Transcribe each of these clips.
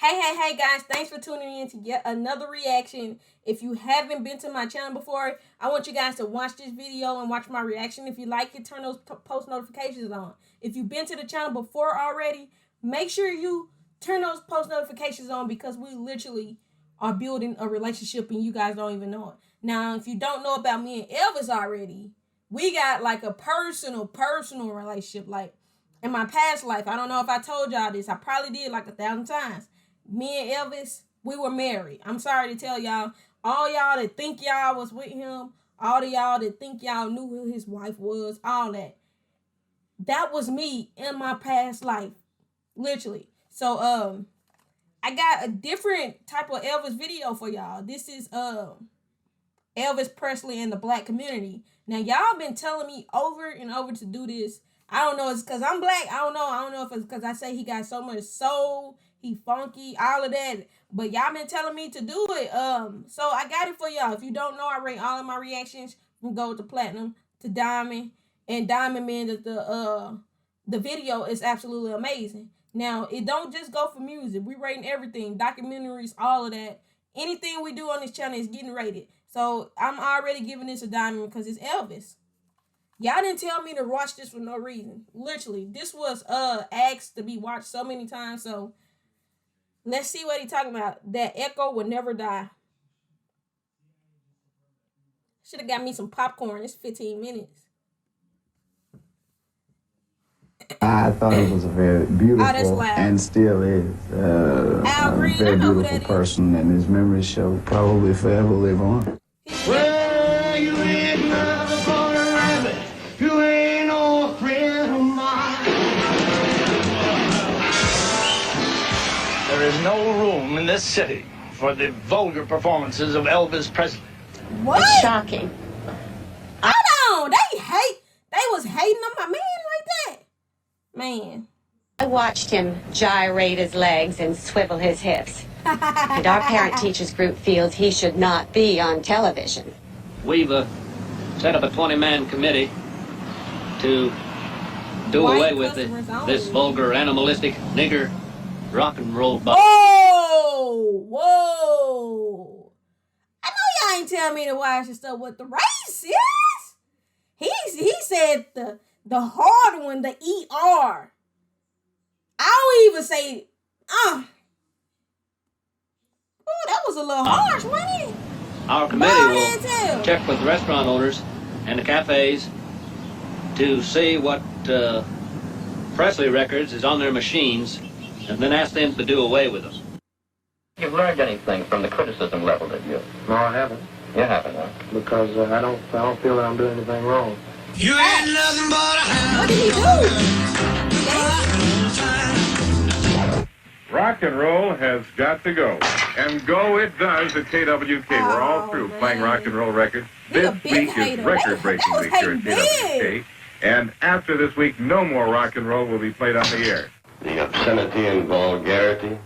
Hey guys, thanks for tuning in to yet another reaction. If you haven't been to my channel before, I want you guys to watch this video and watch my reaction. If you like it, turn those post notifications on. If you've been to the channel before already, make sure you turn those post notifications on because we literally are building a relationship and you guys don't even know it. Now, if you don't know about me and Elvis already, we got like a personal relationship. Like in my past life, I don't know if I told y'all this. I probably did like 1,000 times. Me and Elvis, we were married. I'm sorry to tell y'all, all y'all that think y'all was with him, all of y'all that think y'all knew who his wife was, all that. That was me in my past life, literally. So, I got a different type of Elvis video for y'all. This is, Elvis Presley and the black community. Now, y'all been telling me over and over to do this. I don't know, it's because I'm black. I don't know if it's because I say he got so much soul, he funky, all of that. But y'all been telling me to do it. So I got it for y'all. If you don't know, I rate all of my reactions from gold to platinum to diamond. And diamond means that the video is absolutely amazing. Now, it don't just go for music. We rating everything, documentaries, all of that. Anything we do on this channel is getting rated. So I'm already giving this a diamond because it's Elvis. Y'all didn't tell me to watch this for no reason. Literally, this was asked to be watched so many times. So let's see what he talking about. That echo will never die. Should have got me some popcorn. It's 15 minutes. I thought he was a very beautiful and still is a very beautiful person, and his memories shall probably forever live on. Well, you ain't nothing but a rabbit. You ain't no friend of mine. There is no room in this city for the vulgar performances of Elvis Presley. What? It's shocking. Hold on. They was hating on my man like that. Man. I watched him gyrate his legs and swivel his hips. And our parent-teachers group feels he should not be on television. We've set up a 20-man committee to do away with this vulgar, animalistic, nigger rock and roll bop. Whoa. I know y'all ain't telling me to watch this stuff with the racist. He said the hard one, the ER. I don't even say, oh, that was a little harsh, wasn't it? Our committee will check with restaurant owners and the cafes to see what Presley records is on their machines and then ask them to do away with them. You've learned anything from the criticism leveled at you? No, I haven't. You haven't, huh? Because I don't feel that I'm doing anything wrong. You ain't nothing but a hound. What did he do? Rock and roll has got to go. And go it does at KWK. We're all through playing rock and roll records. This week is record-breaking week here at KWK. And after this week, no more rock and roll will be played on the air. The obscenity and vulgarity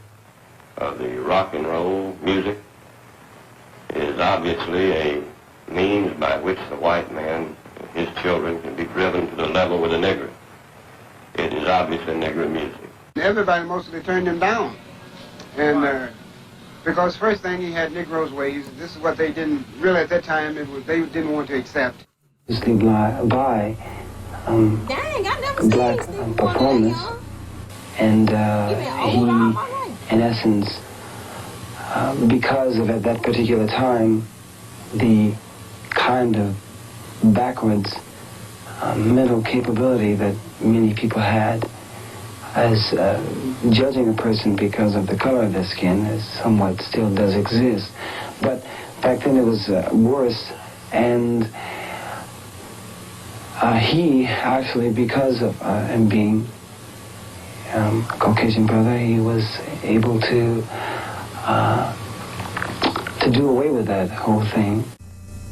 of the rock and roll music is obviously a means by which the white man and his children can be driven to the level with the nigger. It is obviously nigger music. Everybody mostly turned him down. And because first thing, he had Negroes' ways. This is what they didn't, really at that time, they didn't want to accept. Steve by Dang, I never black seen Steve performance, and he, in essence, because of at that particular time, the kind of backwards mental capability that many people had as judging a person because of the color of their skin is somewhat still does exist. But back then it was worse, and he actually, because of him being a Caucasian brother, he was able to do away with that whole thing.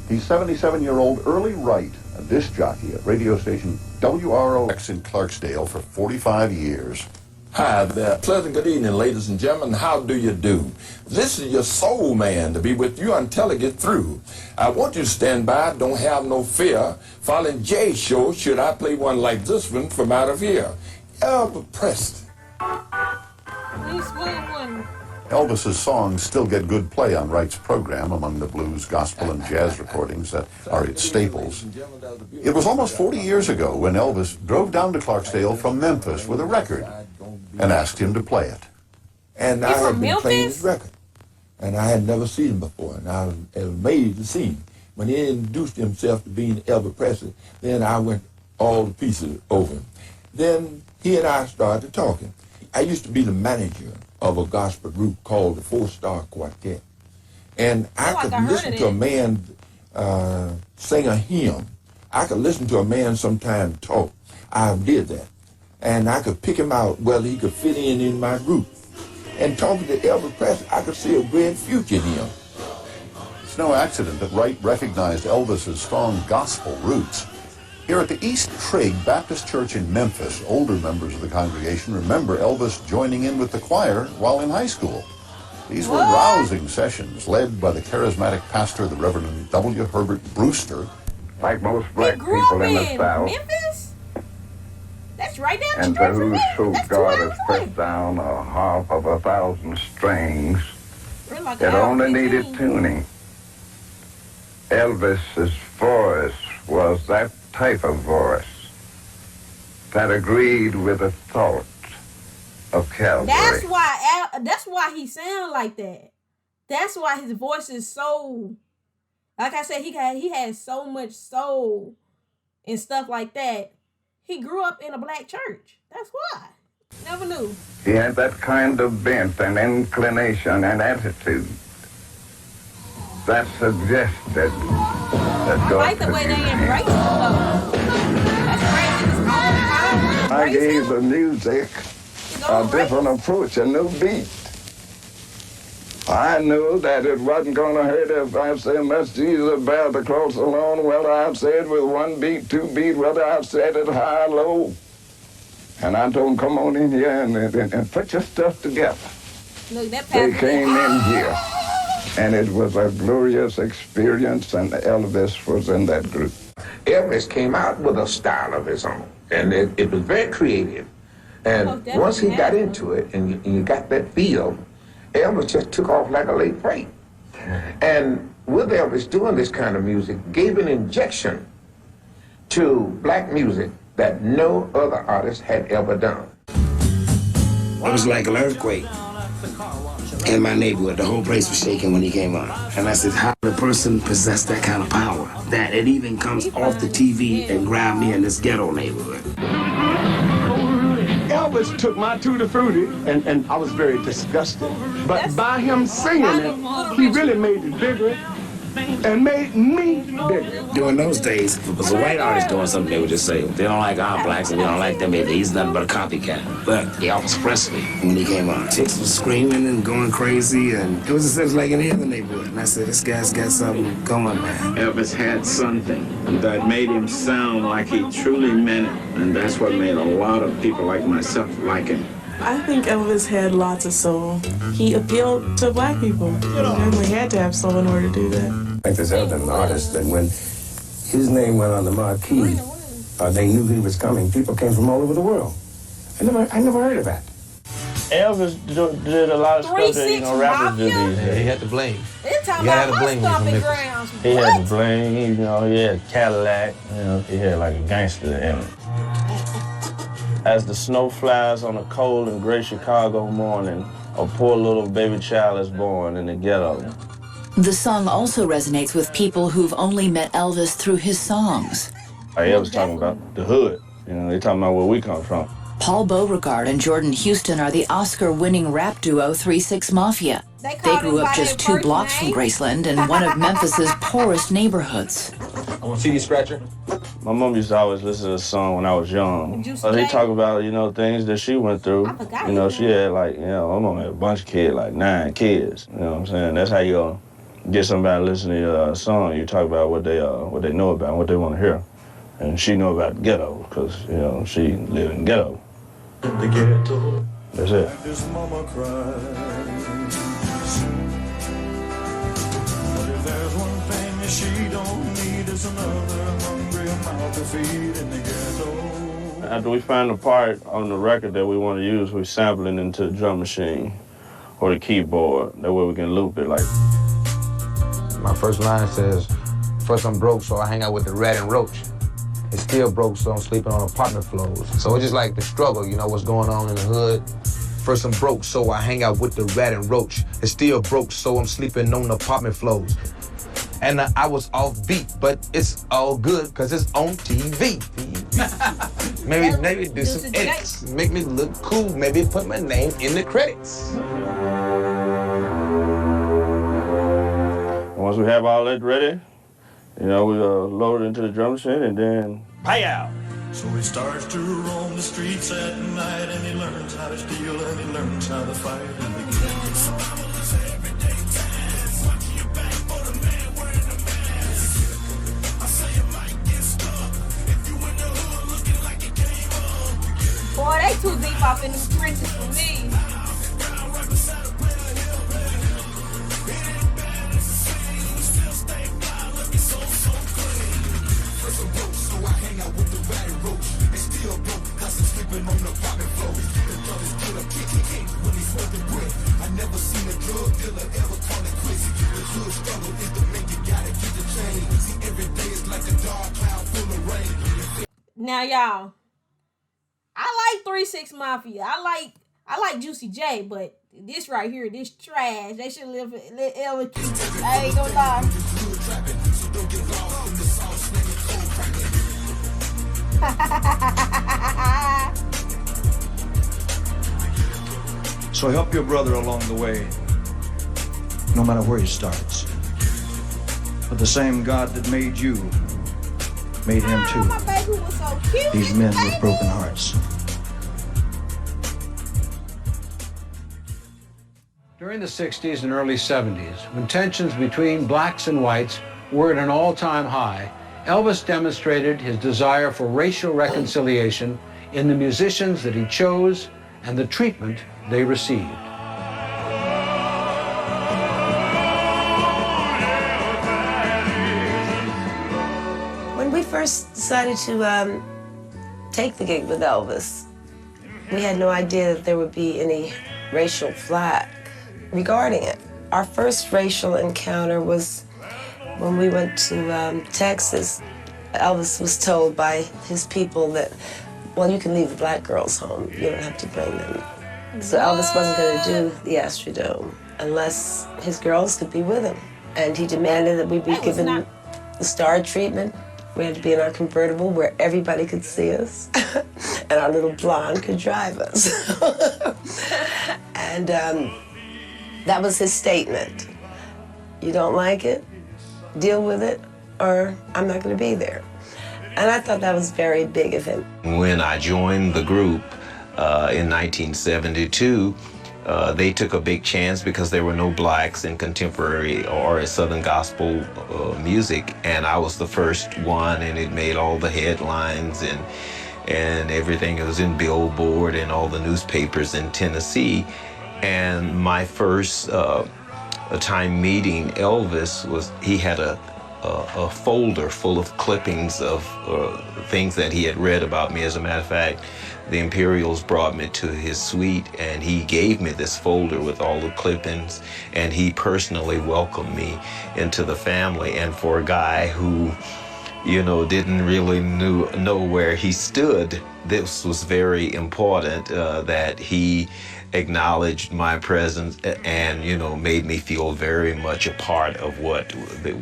He's 77-year-old Early Wright, a disc jockey at radio station WROX in Clarksdale for 45 years. Hi there. Pleasant good evening, ladies and gentlemen. How do you do? This is your soul man to be with you until I get through. I want you to stand by, don't have no fear. Following Jay's show, should I play one like this one from out of here? Elvis Presley. Smooth one. Elvis's songs still get good play on Wright's program among the blues, gospel, and jazz recordings that are its staples. It was almost 40 years ago when Elvis drove down to Clarksdale from Memphis with a record and asked him to play it. And I had been playing his record, and I had never seen him before, and I was amazed to see him. When he introduced himself to being Elvis Presley, then I went all the pieces over him. Then he and I started talking. I used to be the manager of a gospel group called the 4-Star Quartet. And I could listen to a man sing a hymn. I could listen to a man sometime talk. I did that. And I could pick him out whether he could fit in my group. And talking to Elvis Presley, I could see a great future in him. It's no accident that Wright recognized Elvis's strong gospel roots. Here at the East Trigg Baptist Church in Memphis, older members of the congregation remember Elvis joining in with the choir while in high school. These were rousing sessions led by the charismatic pastor, the Reverend W. Herbert Brewster. Like most black people in the South, Memphis? That's right down and the street to from me. whose That's God 2 has hours away. pressed down a harp of 1,000 strings, We're like it an hour only 15. needed tuning. Elvis's voice was that type of voice that agreed with the thought of Calvary. That's why he sound like that. That's why his voice is so, like I said, he has so much soul and stuff like that. He grew up in a black church. That's why. Never knew. He had that kind of bent and inclination and attitude that suggested that God like the way they embrace him, though. That's crazy. It's all time. I gave the music a different approach, a new beat. I knew that it wasn't going to hurt if I said, "Must Jesus bear the cross alone," whether I've said with 1 beat, 2 beat, whether I've said it high or low. And I told them, "Come on in here and put your stuff together." Look, that They came in here, and it was a glorious experience, and Elvis was in that group. Elvis came out with a style of his own, and it was very creative. And once he got into it, and you got that feel, Elvis just took off like a late freight. And with Elvis doing this kind of music, gave an injection to black music that no other artist had ever done. It was like an earthquake in my neighborhood. The whole place was shaking when he came on. And I said, how did a person possess that kind of power? That it even comes off the TV and grabbed me in this ghetto neighborhood. Elvis took my Tutti Frutti, and I was very disgusted. But by him singing it, he really made it bigger and made me bigger. During those days, if it was a white artist doing something, they would just say, they don't like our blacks and we don't like them either. He's nothing but a copycat. But Elvis Presley, when he came on, chicks was screaming and going crazy, and it was just like in any other neighborhood. And I said, this guy's got something going, man. Elvis had something that made him sound like he truly meant it. And that's what made a lot of people like myself like him. I think Elvis had lots of soul. He appealed to black people. He definitely had to have soul in order to do that. I think there's ever an artist that when his name went on the marquee, they knew he was coming. People came from all over the world. I never heard of that. Elvis did a lot of stuff that rappers do these days. Yeah, he had the bling. They're talking about my stomping grounds. He had the bling, he had Cadillac, he had like a gangster in it. As the snow flies on a cold and gray Chicago morning, a poor little baby child is born in the ghetto. The song also resonates with people who've only met Elvis through his songs. Elvis talking about the hood. They talking about where we come from. Paul Beauregard and Jordan Houston are the Oscar-winning rap duo 3-6 Mafia. They grew up just 2 blocks from Graceland in one of Memphis's poorest neighborhoods. I want to see you scratcher. My mom used to always listen to the song when I was young. They talk about, things that she went through. She had my mom had a bunch of kids, like 9 kids. You know what I'm saying? That's how you gonna get somebody to listen to your song. You talk about what they know about and what they want to hear. And she know about the ghetto, because, she lived in the ghetto. In the ghetto. That's it. And his mama cries. But if there's one thing that she don't need, is another hungry mouth to feed in the ghetto. After we find the part on the record that we want to use, we sample it into the drum machine. or the keyboard. That way we can loop it like. My first line says, first I'm broke, so I hang out with the rat and roach. It's still broke, so I'm sleeping on apartment floors. So it's just like the struggle, you know, what's going on in the hood. First I'm broke, so I hang out with the rat and roach. It's still broke, so I'm sleeping on apartment floors. And I was off beat, but it's all good because it's on TV. maybe do some edits, make me look cool, maybe put my name in the credits. Once we have all that ready, you know, we load it into the drum machine and then pay out. So he starts to roam the streets at night, and he learns how to steal, and he learns how to fight, and begins. Boy, they too deep off in the trenches for me. Now, y'all, I like 3 6 Mafia. I like Juicy J, but this right here, this trash. They should live Elvis. I ain't gonna lie. So help your brother along the way, no matter where he starts. But the same God that made you made him too. My baby was so cute. These men with broken hearts. During the 60s and early 70s, when tensions between blacks and whites were at an all-time high, Elvis demonstrated his desire for racial reconciliation in the musicians that he chose and the treatment they received. When we first decided to take the gig with Elvis, we had no idea that there would be any racial flack regarding it. Our first racial encounter was when we went to Texas. Elvis was told by his people that, well, you can leave the black girls home. You don't have to bring them. So Elvis wasn't going to do the Astrodome unless his girls could be with him. And he demanded that we be given the star treatment. We had to be in our convertible where everybody could see us, and our little blonde could drive us. And that was his statement. You don't like it? Deal with it, or I'm not going to be there. And I thought that was very big of him. When I joined the group in 1972, they took a big chance because there were no blacks in contemporary or Southern gospel music, and I was the first one, and it made all the headlines and everything. It was in Billboard and all the newspapers in Tennessee. And my first time meeting Elvis was, he had a folder full of clippings of things that he had read about me. As a matter of fact, the Imperials brought me to his suite, and he gave me this folder with all the clippings, and he personally welcomed me into the family. And for a guy who, you know, didn't really know where he stood, this was very important that he acknowledged my presence and, you know, made me feel very much a part of what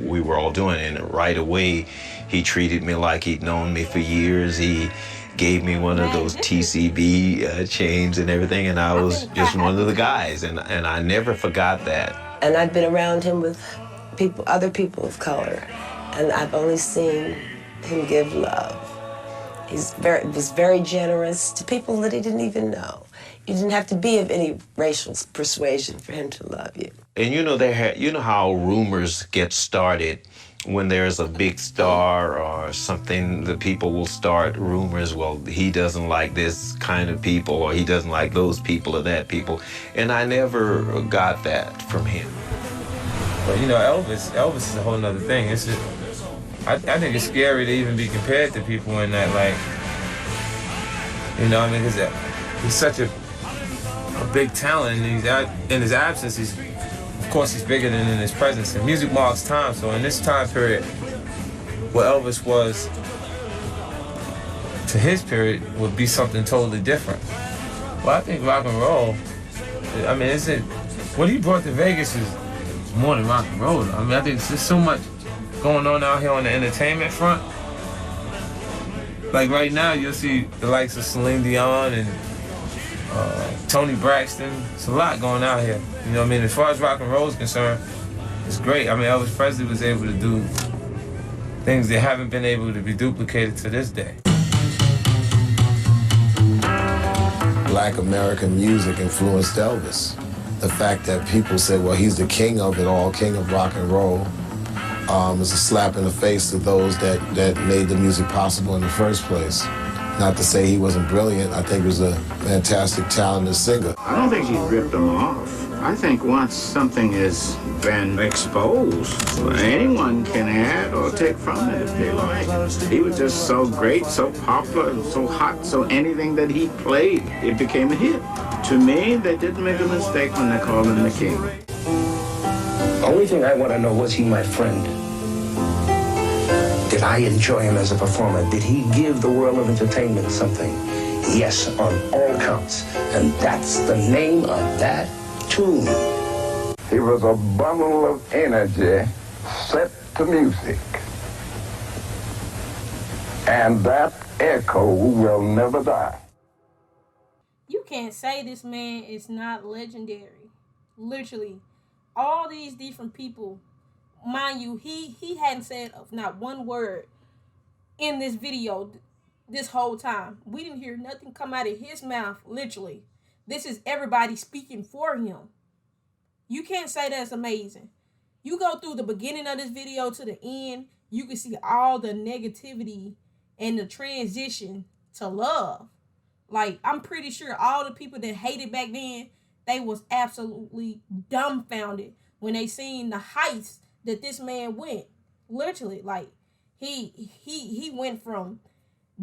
we were all doing. And right away, he treated me like he'd known me for years. He gave me one of those TCB chains and everything, and I was just one of the guys, and I never forgot that. And I've been around him with other people of color, and I've only seen him give love. He was very generous to people that he didn't even know. You didn't have to be of any racial persuasion for him to love you. And you know how rumors get started when there's a big star or something, the people will start rumors. Well, he doesn't like this kind of people, or he doesn't like those people or that people. And I never got that from him. But you know, Elvis is a whole nother thing. It's just, I think it's scary to even be compared to people in that, like, you know what I mean? Because he's such a big talent, and in his absence, of course he's bigger than in his presence. And music marks time, so in this time period, what Elvis was to his period would be something totally different. Well, I think rock and roll, I mean, what he brought to Vegas is more than rock and roll. I mean, I think there's so much going on out here on the entertainment front. Like right now, you'll see the likes of Celine Dion and Tony Braxton. It's a lot going out here. You know what I mean? As far as rock and roll is concerned, it's great. I mean, Elvis Presley was able to do things that haven't been able to be duplicated to this day. Black American music influenced Elvis. The fact that people say, well, he's the king of it all, king of rock and roll, is a slap in the face to those that made the music possible in the first place. Not to say he wasn't brilliant. I think he was a fantastic, talented singer. I don't think he ripped them off. I think once something has been exposed, anyone can add or take from it if they like. He was just so great, so popular, so hot, so anything that he played, it became a hit. To me, they didn't make a mistake when they called him the king. The only thing I want to know, was he my friend? Did I enjoy him as a performer? Did he give the world of entertainment something? Yes, on all counts. And that's the name of that tune. He was a bundle of energy set to music. And that echo will never die. You can't say this man is not legendary. Literally, all these different people, mind you, he hadn't said not one word in this video this whole time. We didn't hear nothing come out of his mouth, literally. This is everybody speaking for him. You can't say that's amazing. You go through the beginning of this video to the end, you can see all the negativity and the transition to love. Like, I'm pretty sure all the people that hated back then, they was absolutely dumbfounded when they seen the heights that this man went. Literally, like, he went from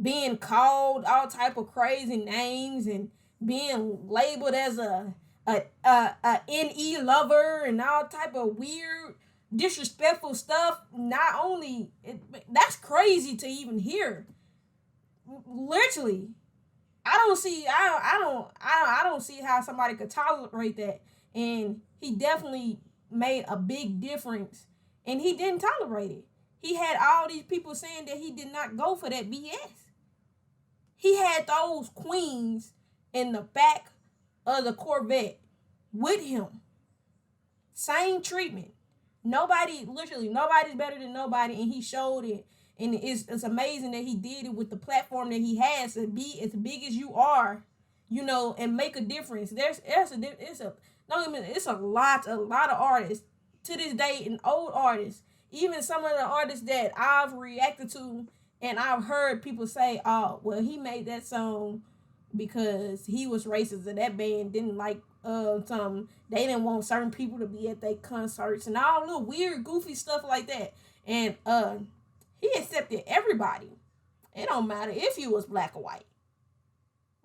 being called all type of crazy names and being labeled as a NE lover and all type of weird, disrespectful stuff. Not only, that's crazy to even hear. Literally, I don't see how somebody could tolerate that. And he definitely made a big difference, and he didn't tolerate it. He had all these people saying that he did not go for that BS. He had those queens in the back of the Corvette with him. Same treatment. Nobody's better than nobody, and he showed it. And it's amazing that he did it with the platform that he has to be as big as you are, you know, and make a difference. It's a lot of artists to this day, and old artists, even some of the artists that I've reacted to and I've heard people say, oh, well, he made that song because he was racist, and that band didn't like they didn't want certain people to be at their concerts and all little weird, goofy stuff like that. And he accepted everybody. It don't matter if you was black or white.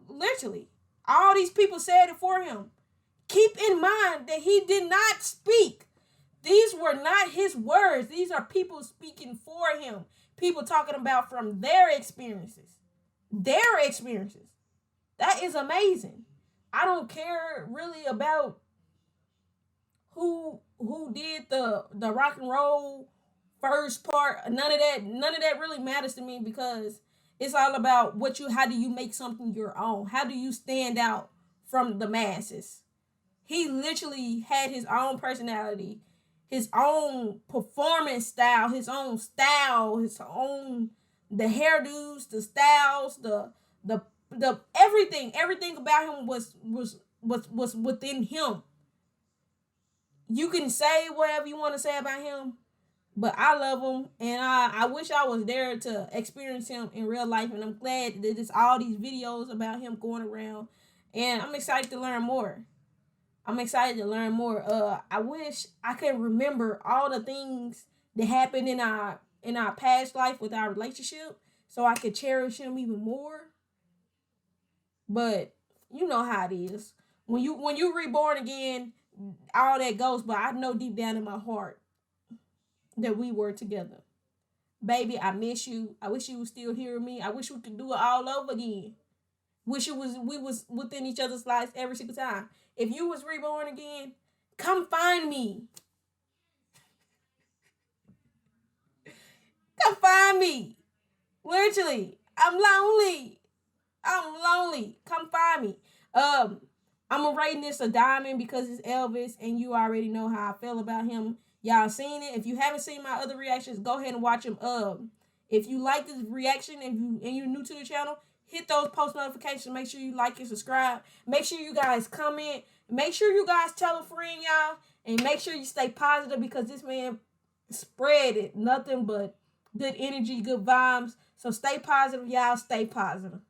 Literally, all these people said it for him. Keep in mind that he did not speak. These were not his words. These are people speaking for him. People talking about from their experiences. Their experiences. That is amazing. I don't care really about who did the rock and roll first part. None of that really matters to me, because it's all about how do you make something your own? How do you stand out from the masses? He literally had his own personality, his own performance style, the hairdos, the styles, the everything about him was within him. You can say whatever you want to say about him, but I love him, and I wish I was there to experience him in real life, and I'm glad that there's all these videos about him going around, and I'm excited to learn more. I wish I could remember all the things that happened in our past life with our relationship, so I could cherish him even more. But you know how it is. When you reborn again, all that goes. But I know deep down in my heart that we were together. Baby, I miss you. I wish you was still hearing me. I wish we could do it all over again. Wish we was within each other's lives every single time. If you was reborn again, come find me. Come find me. Literally, I'm lonely. Come find me. I'm gonna rate this a diamond because it's Elvis, and you already know how I feel about him. Y'all seen it. If you haven't seen my other reactions, go ahead and watch them. If you like this reaction and you're new to the channel, hit those post notifications. Make sure you like and subscribe. Make sure you guys comment. Make sure you guys tell a friend, y'all, and make sure you stay positive because this man spread it. Nothing but good energy, good vibes. So stay positive, y'all. Stay positive.